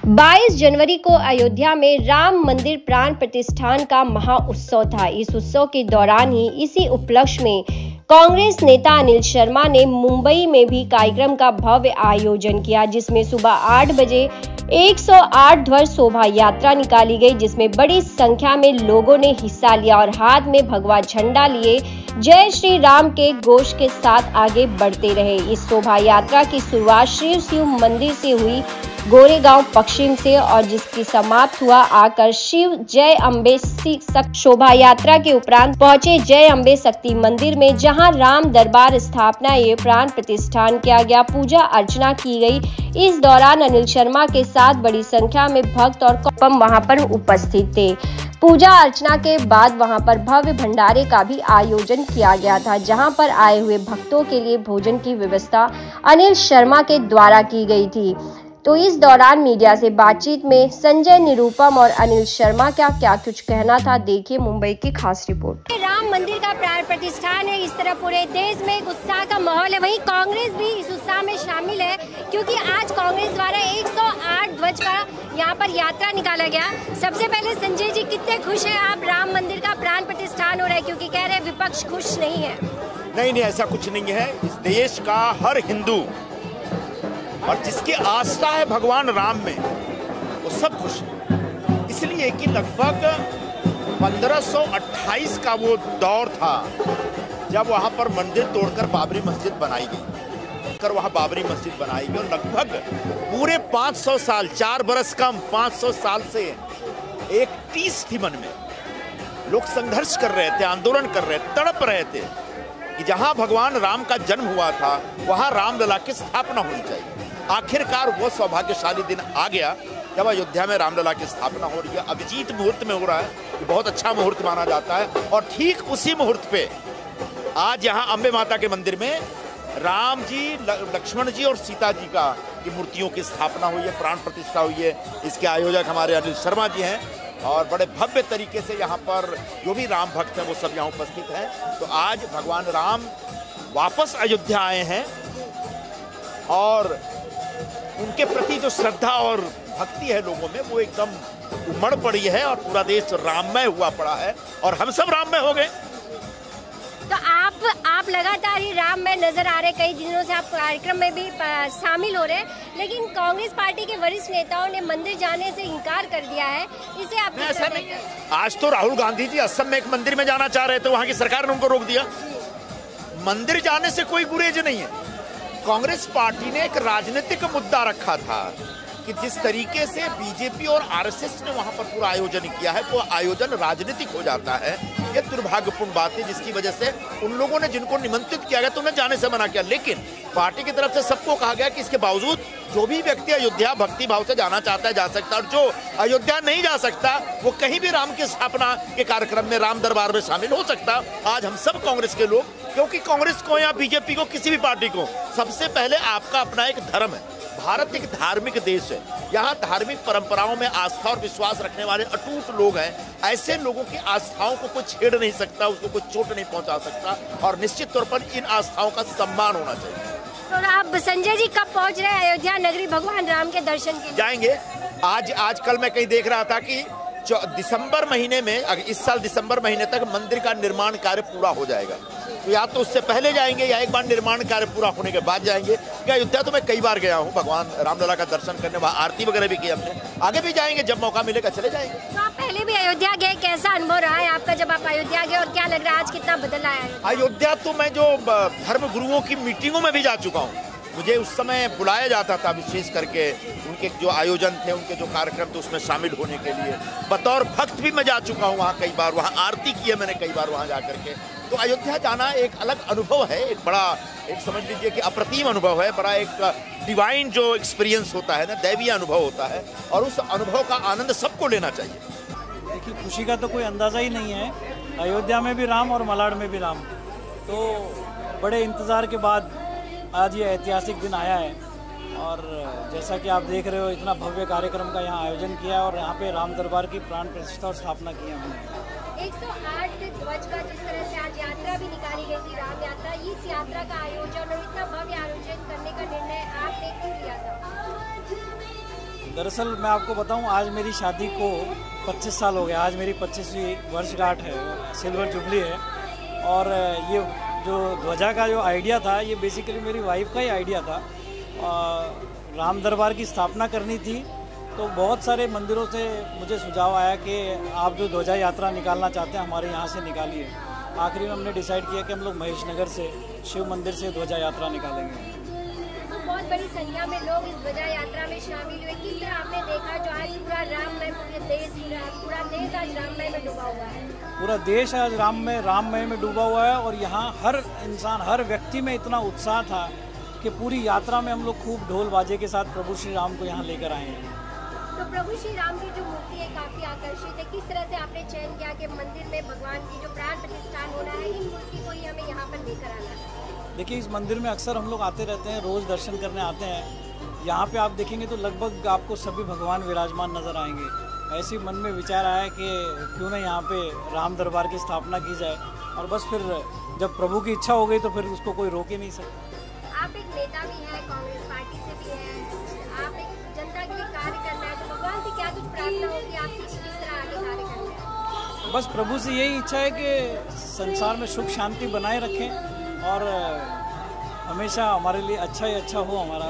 22 जनवरी को अयोध्या में राम मंदिर प्राण प्रतिष्ठान का महाउत्सव था। इस उत्सव के दौरान ही इसी उपलक्ष्य में कांग्रेस नेता अनिल शर्मा ने मुंबई में भी कार्यक्रम का भव्य आयोजन किया, जिसमें सुबह 8 बजे 108 ध्वज शोभा यात्रा निकाली गई, जिसमें बड़ी संख्या में लोगों ने हिस्सा लिया और हाथ में भगवा झंडा लिए जय श्री राम के घोष के साथ आगे बढ़ते रहे। इस शोभा यात्रा की शुरुआत श्री शिव मंदिर से हुई, गोरेगांव पश्चिम से, और जिसकी समाप्त हुआ आकर शिव जय अम्बे शोभा यात्रा के उपरांत पहुंचे जय अम्बे शक्ति मंदिर में, जहां राम दरबार स्थापना एवं प्राण प्रतिष्ठान किया गया, पूजा अर्चना की गई। इस दौरान अनिल शर्मा के साथ बड़ी संख्या में भक्त और कौम वहां पर उपस्थित थे। पूजा अर्चना के बाद वहां पर भव्य भंडारे का भी आयोजन किया गया था, जहां पर आए हुए भक्तों के लिए भोजन की व्यवस्था अनिल शर्मा के द्वारा की गई थी। तो इस दौरान मीडिया से बातचीत में संजय, निरुपम और अनिल शर्मा का क्या कुछ कहना था, देखिए मुंबई की खास रिपोर्ट। राम मंदिर का प्राण प्रतिष्ठान है, इस तरह पूरे देश में एक उत्साह का माहौल है। वहीं कांग्रेस भी इस उत्साह में शामिल है, क्योंकि आज कांग्रेस द्वारा 108 ध्वज का यहाँ पर यात्रा निकाला गया। सबसे पहले संजय जी, कितने खुश हैं आप? राम मंदिर का प्राण प्रतिष्ठान हो रहा है, क्योंकि कह रहे हैं विपक्ष खुश नहीं है। नहीं, ऐसा कुछ नहीं है। इस देश का हर हिंदू और जिसकी आस्था है भगवान राम में, वो सब खुश है। इसलिए कि लगभग 1528 का वो दौर था जब वहां पर मंदिर तोड़कर बाबरी मस्जिद बनाई गई, वहां बाबरी मस्जिद बनाई गई, और लगभग पूरे 500 साल, 4 बरस कम 500 साल से एक टीस थी मन में। लोग संघर्ष कर रहे थे, आंदोलन कर रहे थे, तड़प रहे थे कि जहां भगवान राम का जन्म हुआ था वहां रामलला की स्थापना होनी चाहिए। आखिरकार वो सौभाग्यशाली दिन आ गया जब अयोध्या में रामलला की स्थापना हो रही है। अभिजीत मुहूर्त में हो रहा है, बहुत अच्छा मुहूर्त माना जाता है। और ठीक उसी मुहूर्त पे आज यहाँ अम्बे माता के मंदिर में राम जी, लक्ष्मण जी और सीता जी की मूर्तियों की स्थापना हुई है, प्राण प्रतिष्ठा हुई है। इसके आयोजक हमारे अनिल शर्मा जी हैं, और बड़े भव्य तरीके से यहाँ पर जो भी राम भक्त हैं वो सब यहाँ उपस्थित हैं। तो आज भगवान राम वापस अयोध्या आए हैं, और उनके प्रति जो श्रद्धा और भक्ति है लोगों में, वो एकदम उमड़ पड़ी है, और पूरा देश राममय हुआ पड़ा है, और हम सब राममय हो गए। तो आप लगातार ही राममय नजर आ रहे, कई दिनों से आप कार्यक्रम में भी शामिल हो रहे हैं, लेकिन कांग्रेस पार्टी के वरिष्ठ नेताओं ने मंदिर जाने से इनकार कर दिया है। इसे आप ऐसा नहीं है। आज तो राहुल गांधी जी असम में एक मंदिर में जाना चाह रहे थे, वहां की सरकार ने उनको रोक दिया। मंदिर जाने से कोई गुरेज नहीं है। कांग्रेस पार्टी ने एक राजनीतिक मुद्दा रखा था कि जिस तरीके से बीजेपी और आरएसएस ने वहां पर पूरा आयोजन किया है, वो आयोजन राजनीतिक हो जाता है। ये दुर्भाग्यपूर्ण बात है, जिसकी वजह से उन लोगों ने जिनको निमंत्रित किया गया तो उन्हें जाने से मना किया। लेकिन पार्टी की तरफ से सबको कहा गया कि इसके बावजूद जो भी व्यक्ति अयोध्या भक्ति भाव से जाना चाहता है जा सकता है, और जो अयोध्या नहीं जा सकता वो कहीं भी राम की स्थापना के कार्यक्रम में, राम दरबार में शामिल हो सकता। आज हम सब कांग्रेस के लोग, क्योंकि कांग्रेस को या बीजेपी को, किसी भी पार्टी को, सबसे पहले आपका अपना एक धर्म है। भारत एक धार्मिक देश है, यहाँ धार्मिक परंपराओं में आस्था और विश्वास रखने वाले अटूट लोग हैं। ऐसे लोगों की आस्थाओं को कोई छेड़ नहीं सकता, उसको कोई चोट नहीं पहुंचा सकता, और निश्चित तौर पर इन आस्थाओं का सम्मान होना चाहिए। तो आप संजय जी कब पहुंच रहे हैं अयोध्या नगरी भगवान राम के दर्शन के लिए? जाएंगे आज कल मैं कहीं देख रहा था कि दिसंबर महीने में, इस साल दिसंबर महीने तक मंदिर का निर्माण कार्य पूरा हो जाएगा। तो या तो उससे पहले जाएंगे या एक बार निर्माण कार्य पूरा होने के बाद जाएंगे। क्या अयोध्या तो मैं कई बार गया हूँ भगवान रामलला का दर्शन करने, वहाँ आरती वगैरह भी की हमने। आगे भी जाएंगे, जब मौका मिलेगा चले जाएंगे। तो आप पहले भी अयोध्या गए, कैसा अनुभव रहा है आपका जब आप अयोध्या गए, और क्या लग रहा है आज कितना बदला है? अयोध्या तो मैं जो धर्म गुरुओं की मीटिंगों में भी जा चुका हूँ। मुझे उस समय बुलाया जाता था, विशेष करके उनके जो आयोजन थे, उनके जो कार्यक्रम थे, उसमें शामिल होने के लिए। बतौर भक्त भी मैं जा चुका हूँ वहाँ कई बार, वहाँ आरती की है मैंने कई बार वहाँ जा करके। तो अयोध्या जाना एक अलग अनुभव है, एक बड़ा, एक समझ लीजिए कि अप्रतिम अनुभव है, बड़ा एक डिवाइन जो एक्सपीरियंस होता है ना, दैवीय अनुभव होता है, और उस अनुभव का आनंद सबको लेना चाहिए। देखिए, खुशी का तो कोई अंदाज़ा ही नहीं है। अयोध्या में भी राम और मलाड में भी राम, तो बड़े इंतज़ार के बाद आज ये ऐतिहासिक दिन आया है। और जैसा कि आप देख रहे हो, इतना भव्य कार्यक्रम का यहाँ आयोजन किया, और यहाँ पे राम दरबार की प्राण प्रतिष्ठा और स्थापना की हमने। 108 ध्वज का जिस तरह से आज यात्रा भी निकाली गई थी, राम यात्रा, इस यात्रा का आयोजन और इतना भव्य आयोजन करने का निर्णय आपने क्यों लिया था? दरअसल मैं आपको बताऊं, आज मेरी शादी को 25 साल हो गया। आज मेरी 25वीं वर्षगांठ है, सिल्वर जुबली है। और ये जो ध्वजा का जो आइडिया था, ये बेसिकली मेरी वाइफ का ही आइडिया था। राम दरबार की स्थापना करनी थी, तो बहुत सारे मंदिरों से मुझे सुझाव आया कि आप जो ध्वजा यात्रा निकालना चाहते हैं हमारे यहाँ से निकालिए। आखिरी में हमने डिसाइड किया कि हम लोग महेश नगर से शिव मंदिर से ध्वजा यात्रा निकालेंगे। बहुत बड़ी संख्या में लोग इस ध्वजा यात्रा में शामिल हुए। किस तरह आपने देखा जो आज पूरा राममय, पूरा देश आज राममय में डूबा हुआ है? पूरा देश आज राममय में डूबा हुआ है। और यहाँ हर इंसान, हर व्यक्ति में इतना उत्साह था कि पूरी यात्रा में हम लोग खूब ढोल बाजे के साथ प्रभु श्री राम को यहाँ लेकर आए हैं। तो प्रभु श्री राम की जो मूर्ति है काफी आकर्षित है। किस तरह से आपने चयन किया कि मंदिर में भगवान की जो प्राण प्रतिष्ठान होना है, इन मूर्ति को ही हमें यहाँ पर लेकर आना है? देखिए, इस मंदिर में अक्सर हम लोग आते रहते हैं, रोज़ दर्शन करने आते हैं। यहाँ पे आप देखेंगे तो लगभग आपको सभी भगवान विराजमान नज़र आएंगे। ऐसे मन में विचार आया कि क्यों ना यहाँ पे राम दरबार की स्थापना की जाए। और बस फिर जब प्रभु की इच्छा हो गई तो फिर उसको कोई रोक ही नहीं सकता। आप एक नेता भी हैं, कांग्रेस पार्टी से भी हैं, आप एक जनता के लिए कार्य करना है, तो भगवान से क्या कुछ प्रार्थना होगी आपकी, किस तरह आगे कार्य करना है? बस प्रभु से यही इच्छा है कि संसार में सुख शांति बनाए रखें और हमेशा हमारे लिए अच्छा ही अच्छा हो हमारा